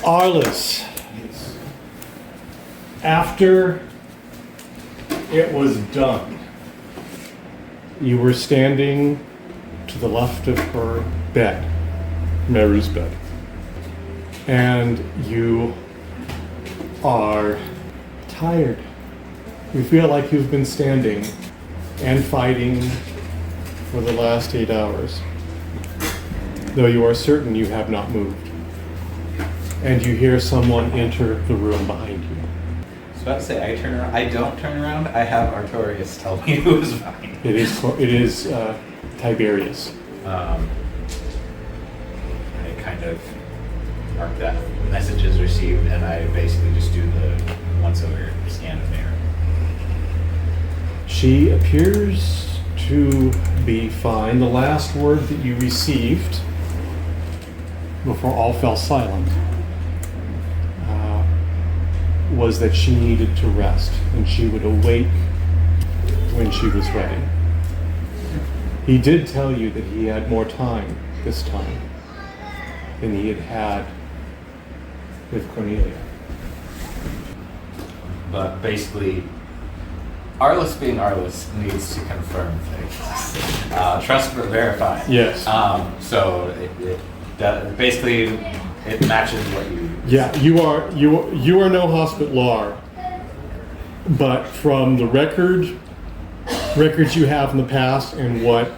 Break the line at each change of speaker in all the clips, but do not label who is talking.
Arlis, after it was done, you were standing to the left of her bed, Meru's bed, and you are tired. You feel like you've been standing and fighting for the last 8 hours, though you are certain you have not moved. And you hear someone enter the room behind you.
I was about to say, I turn around. I don't turn around. I have Artorius tell me who's behind me.
It is Tiberius.
I kind of mark that message as received, and I basically just do the once-over scan of Mara.
She appears to be fine. The last word that you received before all fell silent was that she needed to rest and she would awake when she was ready. He did tell you that he had more time this time than he had had with Cornelia.
But basically, Arlis being Arlis needs to confirm things. Trust but verify.
Yes.
So basically it matches what you.
Yeah, you are no hospitaller, but from the records you have in the past and what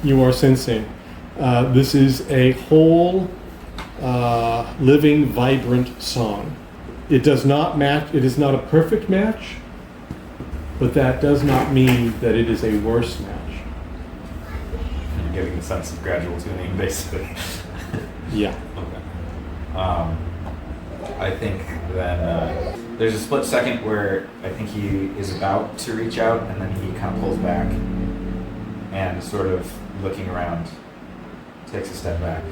you are sensing, this is a whole, living, vibrant song. It does not match. It is not a perfect match, but that does not mean that it is a worse match.
You're getting the sense of gradual tuning, basically.
Yeah.
Okay. I think then there's a split second where I think he is about to reach out, and then he kind of pulls back and sort of looking around, takes a step back,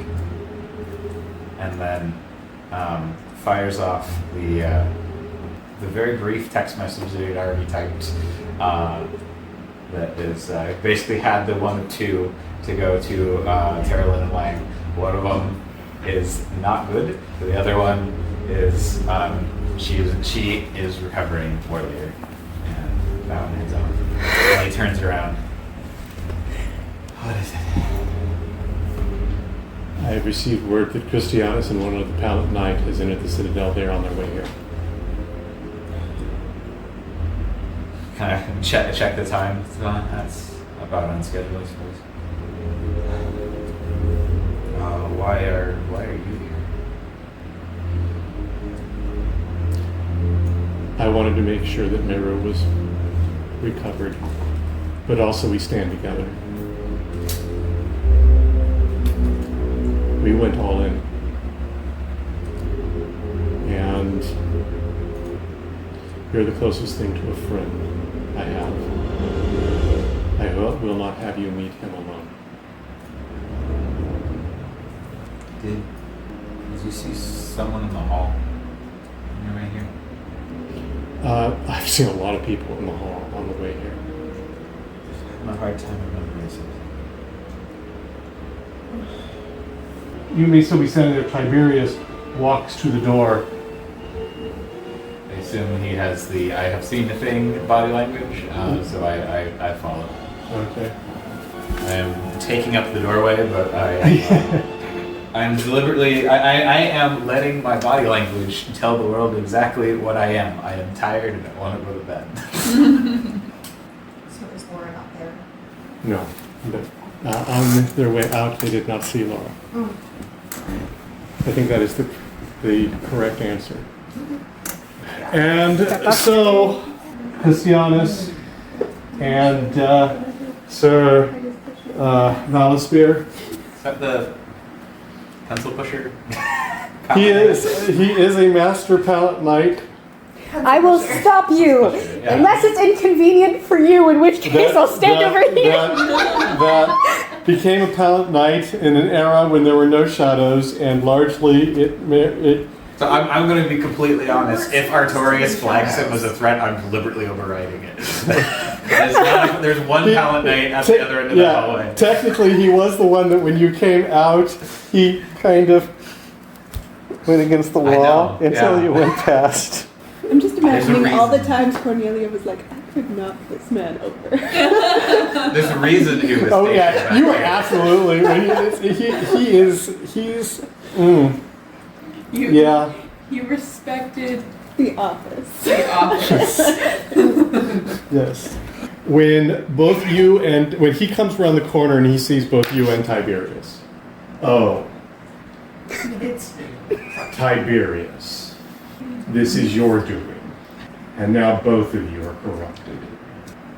and then fires off the very brief text message that he'd already typed. That is basically had the one of two to go to Carolyn and Lang. One of them is not good. The other one is she is recovering earlier, and that one heads off. And he turns around. What is it?
I have received word that Christanus and one of the Pallet Knight has entered the citadel. They are on their way here.
Kind of check the time. That's about on schedule, I suppose. Why are you here?
I wanted to make sure that Meru was recovered, but also we stand together. We went all in, and you're the closest thing to a friend I have. I will not have you meet him alone.
Did you see someone in the hall? You're right here.
I've seen a lot of people in the hall on the way here.
I'm having a hard time remembering this.
You may still be standing there. Tiberius walks to the door.
I assume he has the I have seen the thing body language, so I follow.
Okay.
I am taking up the doorway, but I'm deliberately, I am letting my body language tell the world exactly what I am. I am tired and I want to go to bed.
So is Laura not there?
No, but on their way out, they did not see Laura.
Oh.
I think that is the correct answer. And so, Christanus and Sir Vallespir.
Is that the pencil pusher?
He is a master palette knight.
I will stop you, unless it's inconvenient for you, in which case I'll stand over here.
That became a palette knight in an era when there were no shadows, and largely it
So I'm going to be completely honest. If Artorius flags him as a threat, I'm deliberately overriding it. There's one palette knight at the other end of the hallway.
Technically, he was the one that when you came out, he kind of went against the
I
wall
know,
until
yeah.
you went past.
I'm just imagining all the
reason.
times Cornelia was like, I could knock this man over.
There's a reason he was.
Oh
stationed
yeah,
back
you are
there.
absolutely. He's. Yeah.
You respected
The office.
the office.
Yes. When both you and when he comes around the corner and he sees both you and Tiberius. Oh,
It's
Tiberius, this is your doing, and now both of you are corrupted.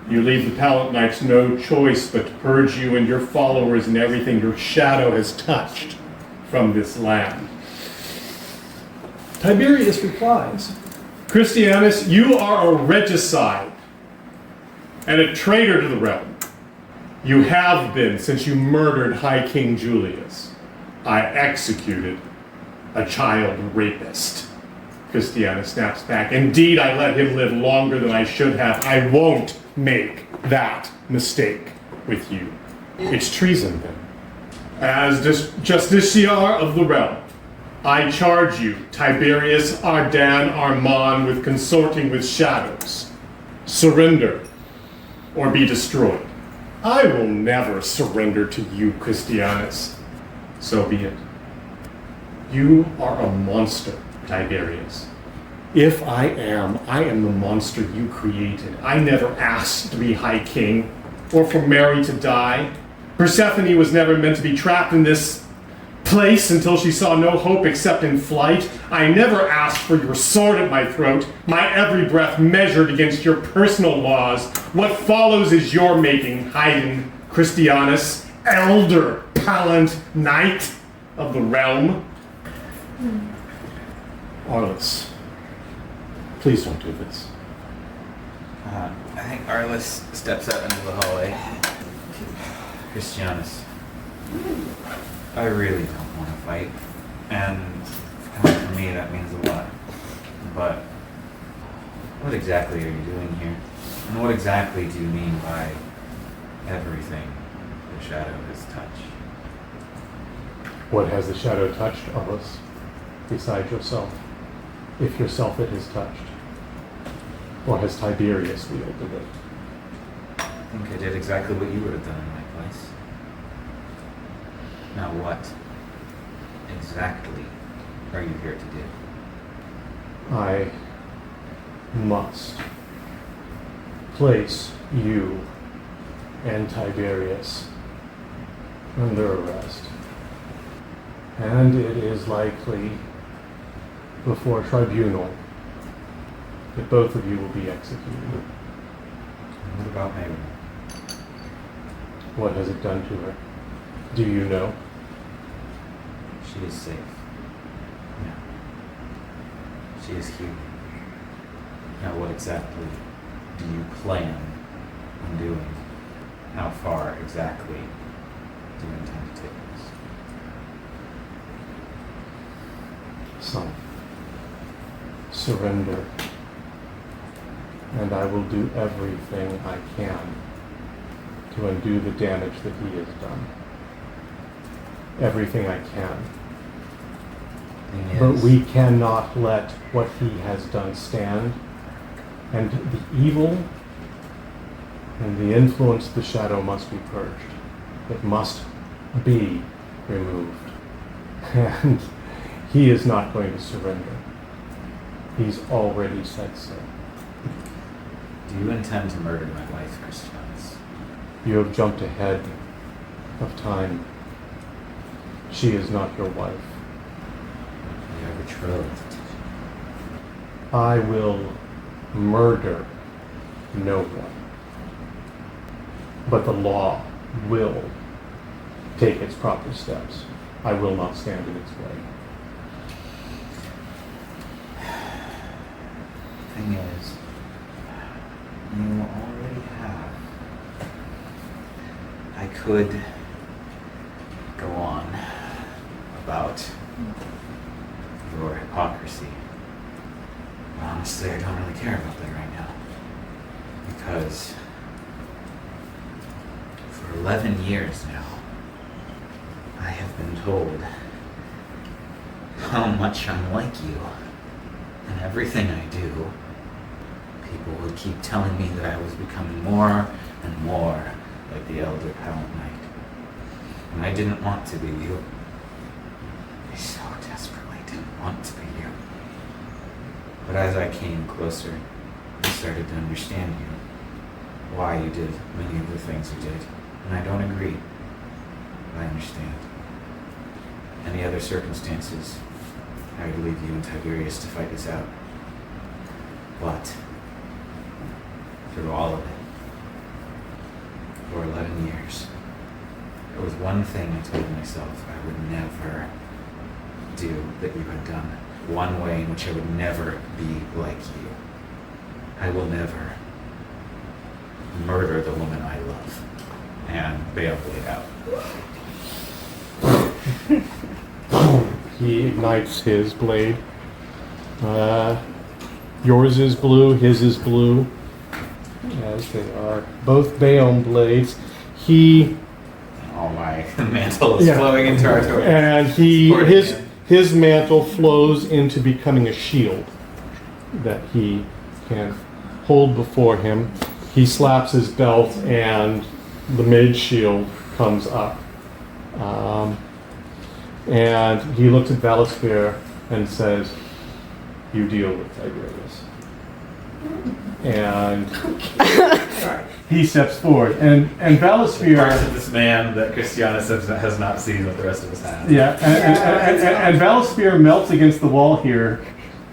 You leave the Pallet Knights no choice but to purge you and your followers and everything your shadow has touched from this land. Tiberius replies, Christianus, you are a regicide and a traitor to the realm. You have been since you murdered High King Julius. I executed a child rapist. Christianus snaps back. Indeed, I let him live longer than I should have. I won't make that mistake with you. It's treason then. As justiciar of the realm, I charge you, Tiberius, Ardan, Armand, with consorting with shadows. Surrender, or be destroyed. I will never surrender to you, Christianus. So be it. You are a monster, Tiberius. If I am the monster you created. I never asked to be High King, or for Mary to die. Persephone was never meant to be trapped in this place until she saw no hope except in flight. I never asked for your sword at my throat, my every breath measured against your personal laws. What follows is your making, Haydn Christianus, elder Pallant Knight of the realm. Arlis, please don't do this.
I think Arlis steps out into the hallway. Christianus, I really don't want to fight, and for me that means a lot. But what exactly are you doing here? And what exactly do you mean by everything the shadow has touched?
What has the shadow touched, Arlis, besides yourself? If yourself it has touched. Or has Tiberius wielded it?
I think I did exactly what you would have done in my place. Now what exactly are you here to do?
I must place you and Tiberius under arrest. And it is likely before tribunal that both of you will be executed.
What about Mary?
What has it done to her? Do you know?
She is safe. No. She is here. Now what exactly do you plan on doing? How far exactly do you intend to take this?
Son, surrender, and I will do everything I can to undo the damage that he has done. Everything I can. But we cannot let what he has done stand, and the evil and the influence of the shadow must be purged. It must be removed. And he is not going to surrender. He's already said so.
Do you intend to murder my wife, Christanus?
You have jumped ahead of time. She is not your wife.
We are betrothed.
I will murder no one. But the law will take its proper steps. I will not stand in its way.
Thing is, you already have. I could go on about your hypocrisy. But honestly, I don't really care about that right now. Because for 11 years now, I have been told how much I'm like you. And everything I do, people would keep telling me that I was becoming more and more like the Elder Pallid Knight. And I didn't want to be you. I so desperately didn't want to be you. But as I came closer, I started to understand you. Why you did many of the things you did. And I don't agree. But I understand. Any other circumstances, I would leave you and Tiberius to fight this out. But through all of it, for 11 years, there was one thing I told myself I would never do that you had done. One way in which I would never be like you. I will never murder the woman I love. And Bale blade out.
He ignites his blade. Yours is blue, his is blue, as they are both Bayonne blades.
All my mantle is flowing into our toilet.
And his mantle flows into becoming a shield that he can hold before him. He slaps his belt and the mage shield comes up. And he looks at Vallespir and says, "You deal with Tiberius." And he steps forward. And Vallespir...
Parts of this man that Christanus has not seen what the rest of us have.
Yeah, and Vallespir melts against the wall here,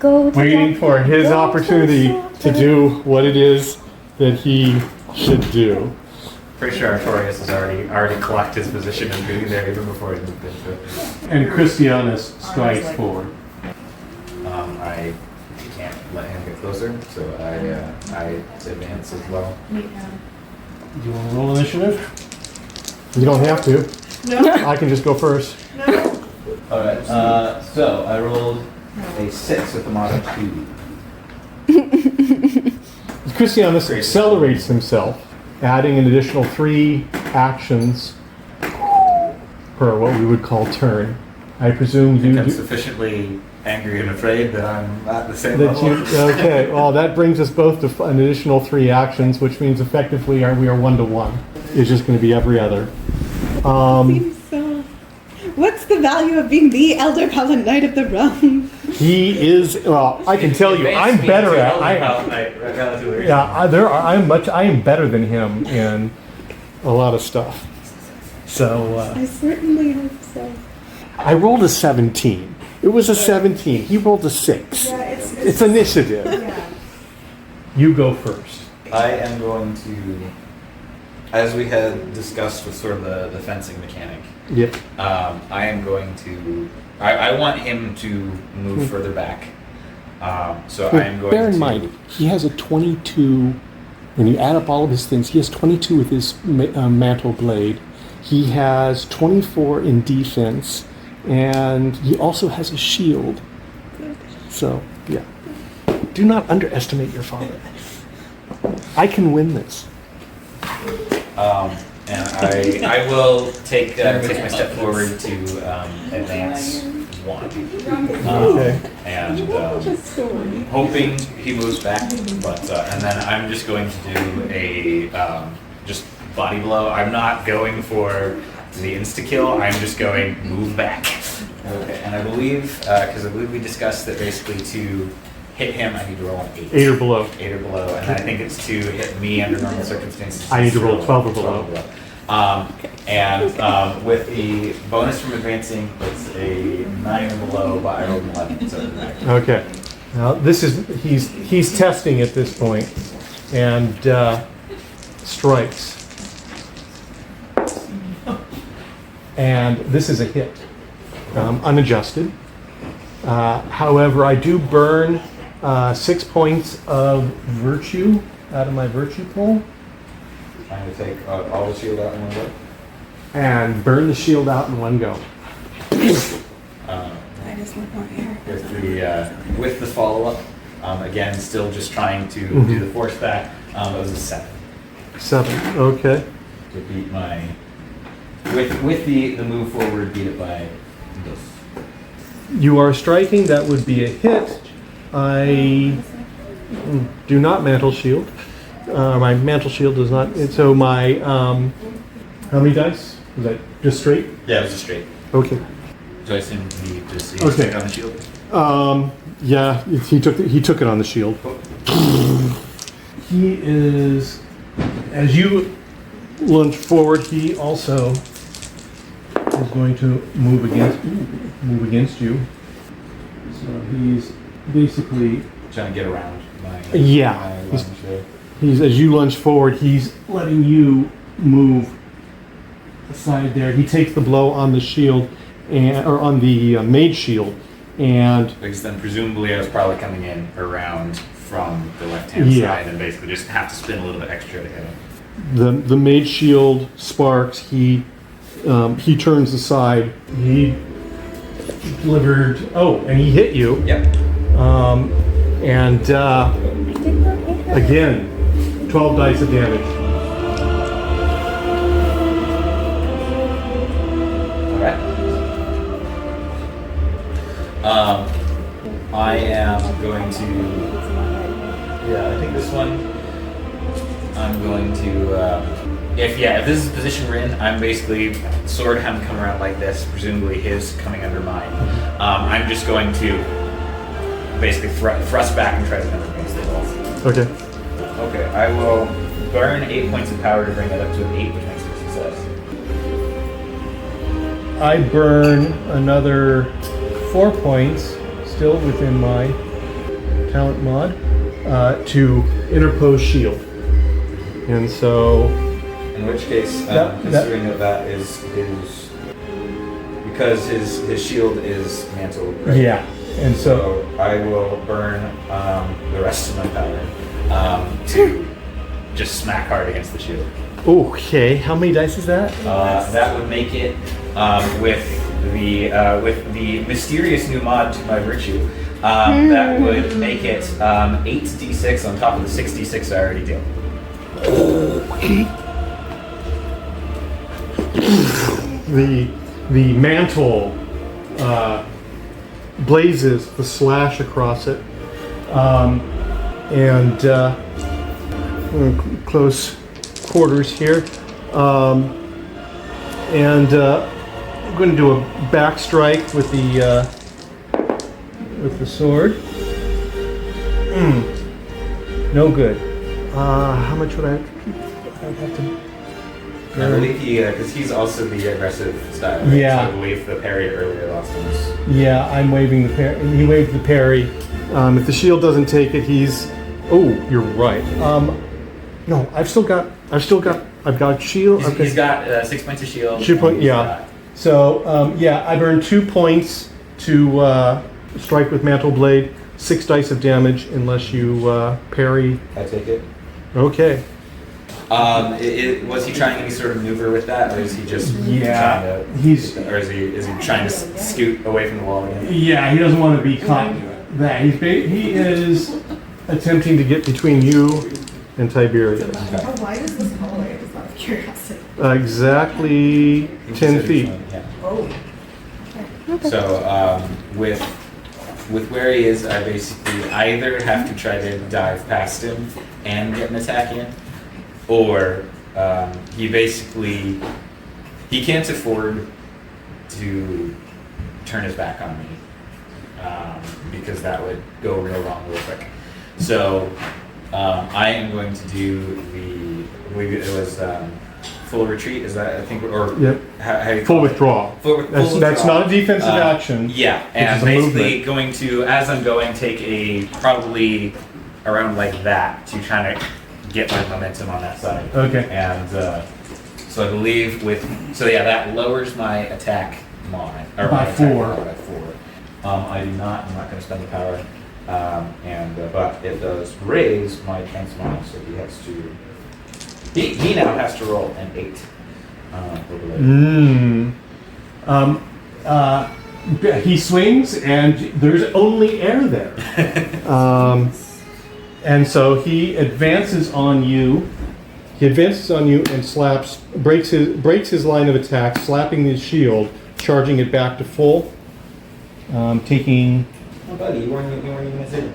waiting for his opportunity to do what it is that he should do.
Pretty sure Artorius has already clocked his position and being there even before he moved into it.
And Christianus strides forward.
I can't let him get closer, so I advance as well.
Yeah.
Do you want to roll initiative? You don't have to.
No.
I can just go first.
No.
Alright, so I rolled a 6 with a mod of 2.
Christianus accelerates himself, adding an additional 3 actions per what we would call turn. I presume you
I'm
do...
sufficiently angry and afraid that I'm at the same
That
level.
okay, well that brings us both to an additional 3 actions, which means effectively we are 1-to-1. It's just going to be every other.
So, what's the value of being the Elder Pallid Knight of the Realm?
He is, well, I can tell you, I'm better at, I am better than him in a lot of stuff. So,
I certainly hope so.
I rolled a 17. It was a 17. He rolled a 6.
Yeah,
It's initiative.
Yeah.
You go first.
I am going to, as we had discussed with sort of the fencing mechanic,
Yep.
I am going to, I want him to move further back. So I am going to...
Bear in mind, he has a 22, when you add up all of his things, he has 22 with his mantle blade. He has 24 in defense, and he also has a shield. So, yeah. Do not underestimate your father. I can win this.
And I will take my step forward to advance 1.
Okay.
And hoping he moves back, but and then I'm just going to do a just body blow. I'm not going for the insta-kill, I'm just going move back. Okay, and I believe, because I believe we discussed that basically to hit him, I need to roll an 8.
8 or below.
8 or below, and I think it's to hit me under normal circumstances.
I need to roll 12 or below.
And with the bonus from advancing, it's a 9 or below, but I rolled an 11. So
Okay. Now this is he's testing at this point, and strikes. And this is a hit, unadjusted. However, I do burn 6 points of virtue out of my virtue pool.
I'm going to take all the shield out in one go.
And burn the shield out in one go.
I just want more hair.
With the follow-up, again, still just trying to do the force back, it was a 7.
7, okay.
To beat my... With the move forward, beat it by this.
You are striking. That would be a hit. I do not mantle shield. My mantle shield does not. And so my how many dice? Was that just straight?
Yeah, it was a straight.
Okay.
So I assume he just
Okay.
on the shield.
Yeah, he took it on the shield. He is, as you lunge forward, he also is going to move against you. So he's basically
Trying to get around my
Yeah.
my lunge there.
he's as you lunge forward, he's letting you move aside there. He takes the blow on the shield or on the mage shield, and
Because then presumably I was probably coming in around from the left-hand
Yeah.
side and basically just have to spin a little bit extra to hit him.
the mage shield sparks. He turns aside. He delivered. Oh, and he hit you.
Yep.
And again, 12 dice of damage.
Alright. I am going to... Yeah, I think this one... I'm going to... If this is the position we're in, I'm basically sword having come around like this, presumably his coming under mine. I'm just going to basically thrust back and try to cover against the wall.
Okay.
Okay, I will burn 8 points of power to bring that up to an 8, which makes it a success.
I burn another 4 points, still within my talent mod, to interpose shield. And so,
In which case, considering that is because his shield is mantled, right?
yeah. And so,
So I will burn the rest of my power to just smack hard against the shield.
okay, how many dice is that?
That would make it with the mysterious new mod to my virtue. That would make it 8d6 on top of the 6d6 I already deal.
The mantle blazes the slash across it, and close quarters here, and I'm going to do a back strike with the sword. No good. How much would I have to?
I believe because he's also the aggressive style. Right?
Yeah.
So I believe the parry earlier lost him.
Yeah, I'm waving the parry. He waved the parry. If the shield doesn't take it, he's. Oh, you're right. No, I've got shield.
He's got 6 points of shield.
2 point.
and
Yeah. So I burn 2 points to strike with mantle blade. 6 dice of damage unless you parry.
I take it.
Okay.
Was he trying any sort of maneuver with that, or is he just
Yeah,
trying to?
he's-
Or is he trying to scoot away from the wall again?
Yeah, he doesn't want to be caught. That he is attempting to get between you and Tiberius.
Why does this hallway? Just out of curiosity.
Exactly 10 feet.
Yeah.
Oh.
So with where he is, I basically either have to try to dive past him and get an attack in, or he can't afford to turn his back on me because that would go real wrong real quick. So I am going to do I believe it was full retreat. Is that I think or
Yep.
how you
Full
call it?
withdrawal.
Full
That's
withdrawal.
not a defensive action.
Yeah,
is
and
a
basically
movement.
going to, as I'm going, take a probably around like that to try to get my momentum on that side.
Okay.
And so I believe that lowers my attack mod. Or
By
my attack
4.
mod by 4. I'm not going to spend the power. But it does raise my defense mod, so he has to. He now has to roll an 8.
He swings, and there's only air there. And so he advances on you. He advances on you and breaks his line of attack, slapping his shield, charging it back to full. taking,
Oh, buddy, you weren't even gonna say it.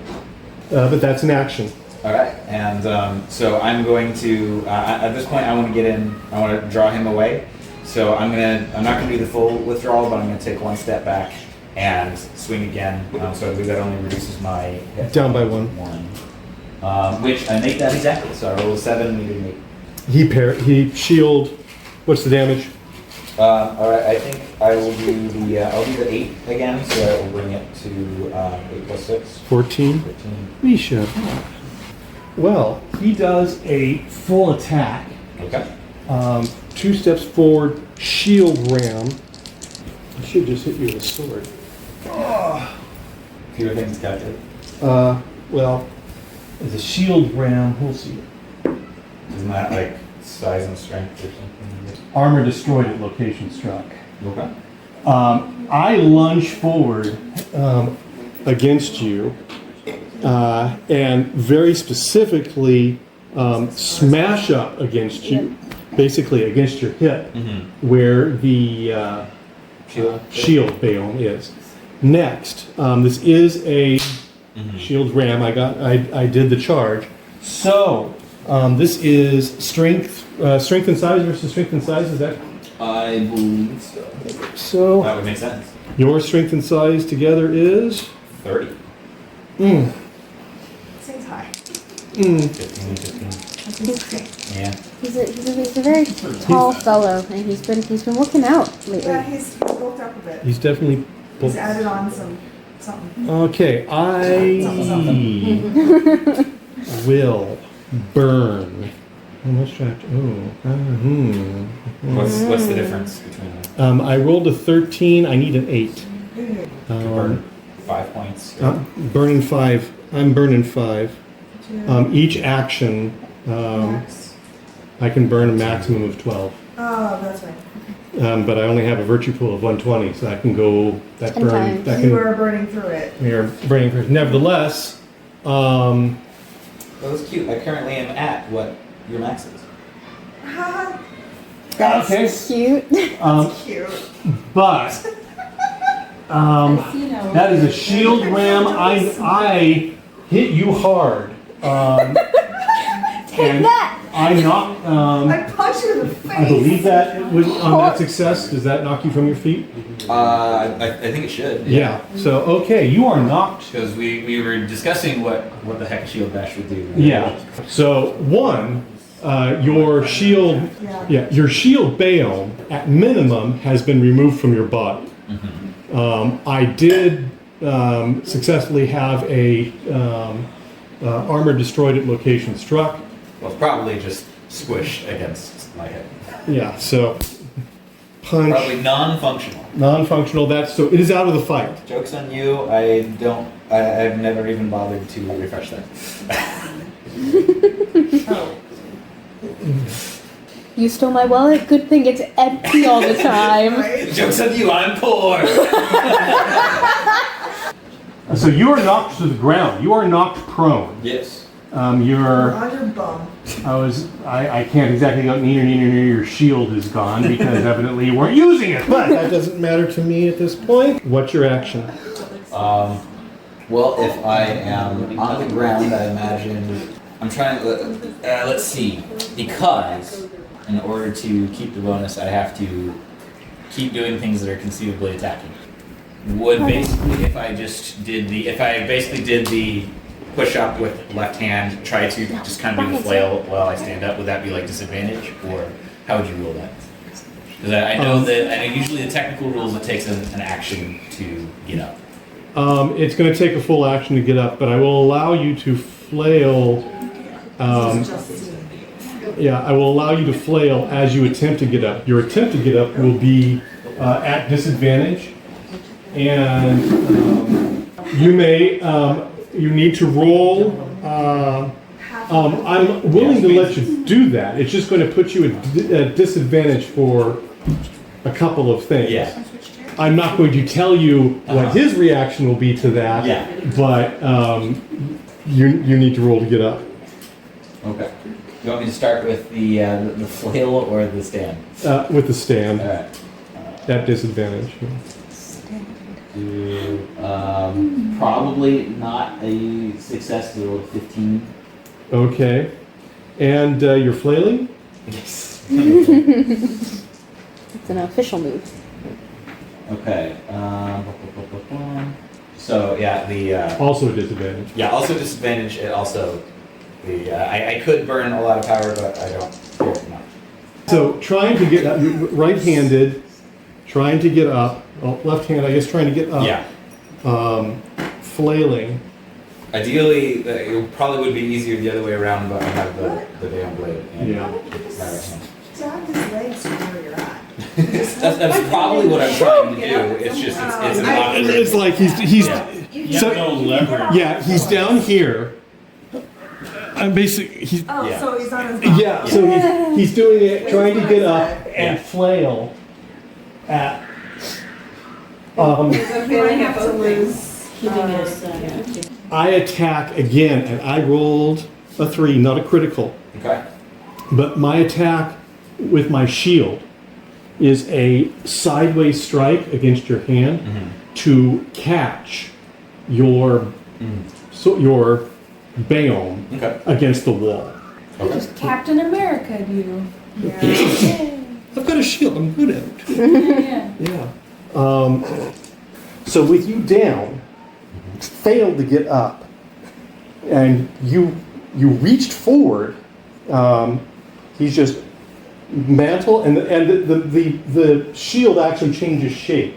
but that's an action.
All right, and so I'm going to at this point I want to get in. I want to draw him away. So I'm not gonna do the full withdrawal, but I'm gonna take one step back and swing again. So I believe that only reduces my hit
Down by one.
Which I make that exactly. So I roll a 7, you did 8.
He shield. What's the damage?
All right, I think I will do the I'll do the 8 again. So I will bring it to 8 plus 6.
14.
13.
Misha. Well, he does a full attack.
Okay.
2 steps forward, shield ram. I should just hit you with a sword.
Fewer things calculated.
Well, as a shield ram, we'll see.
Isn't that like size and strength or something?
Armor destroyed at location struck.
Okay.
I lunge forward against you and very specifically smash up against you, basically against your hip, where the shield Bayon is. Next, this is a shield ram. I did the charge. So this is strength and size versus strength and size. Is that?
I believe so.
So
That would make sense.
your strength and size together is
30.
Seems high.
15.
That seems great.
Yeah.
He's a very tall fellow, and he's been working out lately.
Yeah, he's bulked up a bit.
He's definitely.
He's added on something.
Okay, I will burn. How much track?
What's the difference between them?
I rolled a 13. I need an 8.
Burn 5 points.
Burning 5. I'm burning 5. Each action,
Max.
I can burn a maximum of 12.
Oh, that's right.
But I only have a virtue pool of 120, so I can go. That
10
burn.
times.
That
You
can.
are burning through it.
You're burning first. Nevertheless,
Well, that's cute. I currently am at what your max is.
That's
okay.
Cute.
cute.
But that is a shield ram. I hit you hard.
Take that!
I knocked.
I punched you in the face.
I believe that it was on that success. Does that knock you from your feet?
I think it should.
Yeah. So okay, you are knocked.
Because we were discussing what the heck a shield bash would do.
Yeah. So one, your shield. Yeah, your shield Bayon at minimum has been removed from your body. I did successfully have a armor destroyed at location struck.
Well, it's probably just squished against my head.
Yeah, so punch.
Probably non-functional.
Non-functional. That's so it is out of the fight.
Joke's on you. I've never even bothered to refresh that.
Oh.
You stole my wallet? Good thing it's empty all the time.
Right?
Joke's on you. I'm poor.
So you are knocked to the ground. You are knocked prone.
Yes.
You're.
On your bum.
I can't exactly go near. Your shield is gone because evidently you weren't using it. But that doesn't matter to me at this point. What's your action?
Well, if I am on the ground, I imagine I'm trying. Let's see. Because in order to keep the bonus, I have to keep doing things that are conceivably attacking. Would basically, if I basically did the push up with left hand, try to just kind of do the flail while I stand up, would that be like disadvantage, or how would you rule that? Because I know usually the technical rules it takes an action to get up.
It's going to take a full action to get up, but I will allow you to flail. Yeah, I will allow you to flail as you attempt to get up. Your attempt to get up will be at disadvantage, and you may. You need to roll. I'm willing to let you do that. It's just going to put you at disadvantage for a couple of things.
Yeah.
I'm not going to tell you what his reaction will be to that.
Yeah.
But you need to roll to get up.
Okay. You want me to start with the flail or the stand?
With the stand
All right.
at disadvantage.
Probably not a success to roll 15.
Okay. And you're flailing?
Yes.
It's an official move.
Okay.
So yeah, the
Also a disadvantage.
yeah, also disadvantage. It also the I could burn a lot of power, but I don't care enough.
So trying to get up, right-handed, trying to get up, well, left hand, I guess, trying to get up.
Yeah.
Flailing.
Ideally, it probably would be easier the other way around, but I have the Veil Blade. And
Yeah.
Why don't you
my right
just
hand.
jab his legs from where you're at?
That's probably what I'm trying to do. It's just it's an awkward.
It's like he's
You
so,
have no leverage.
yeah, he's down here. I'm basically he's
Oh,
Yeah.
so he's on his back.
yeah, so he's doing it, trying to get up and
Yeah.
flail at
You might have to lose.
Keeping it.
I attack again, and I rolled a 3, not a critical.
Okay.
But my attack with my shield is a sideways strike against your hand to catch your your Bayom
Okay.
against the wall.
Okay.
Captain America, do.
I've got a shield. I'm good at it.
Yeah.
Yeah. So with you down, failed to get up, and you reached forward. He's just mantle, and the shield actually changes shape.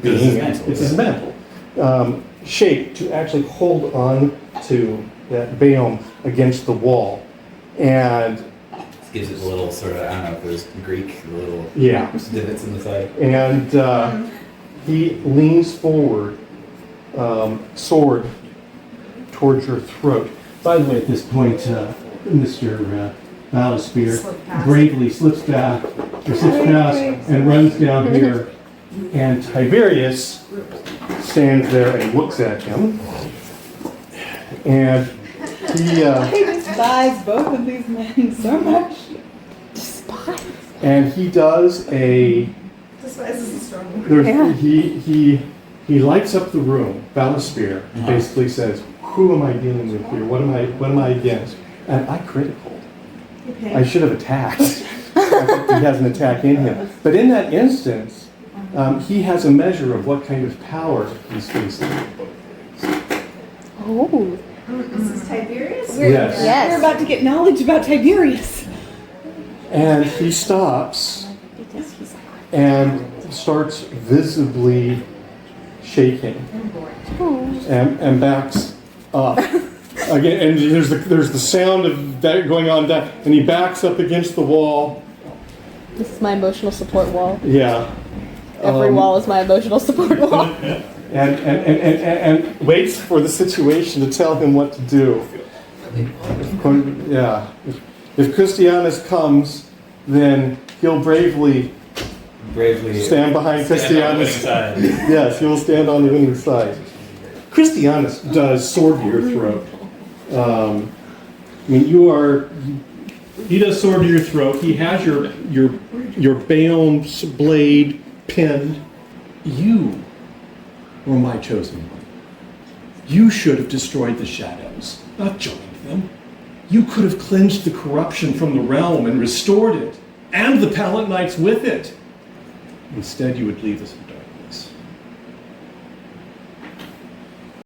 It's his mantle,
It's his mantle. Shape to actually hold on to that Bayom against the wall, and
This gives it a little sort of I don't know if it was Greek, the little
yeah.
divots in the side.
And he leans forward, sword towards your throat. By the way, at this point, Mr. Vallespir
Slip past.
bravely slips past and runs down here. And Tiberius stands there and looks at him. And he
Despise both of these men so much.
does a.
Despise is a strong word.
There's,
Yeah.
he lights up the room. Vallespir basically says, "Who am I dealing with here? What am I against?" And I critical.
Okay.
I should have attacked. He has an attack in him. But in that instance, he has a measure of what kind of power he's facing.
Oh.
Is this Tiberius?
Yes.
Yes.
We're about to get knowledge about Tiberius.
And he stops
Because he's
and starts visibly shaking and backs up. Again, and there's the sound of that going on down, and he backs up against the wall.
This is my emotional support wall.
Yeah.
Every wall is my emotional support wall.
And waits for the situation to tell him what to do. Yeah. If Christanus comes, then he'll bravely stand behind Christanus. Yes, he will stand on the winning side. Christanus does sword to your throat. I mean, he does sword to your throat. He has your Bayom's blade pinned. You were my chosen one. You should have destroyed the shadows, not joined them. You could have cleansed the corruption from the realm and restored it, and the Palate Knights with it. Instead, you would leave us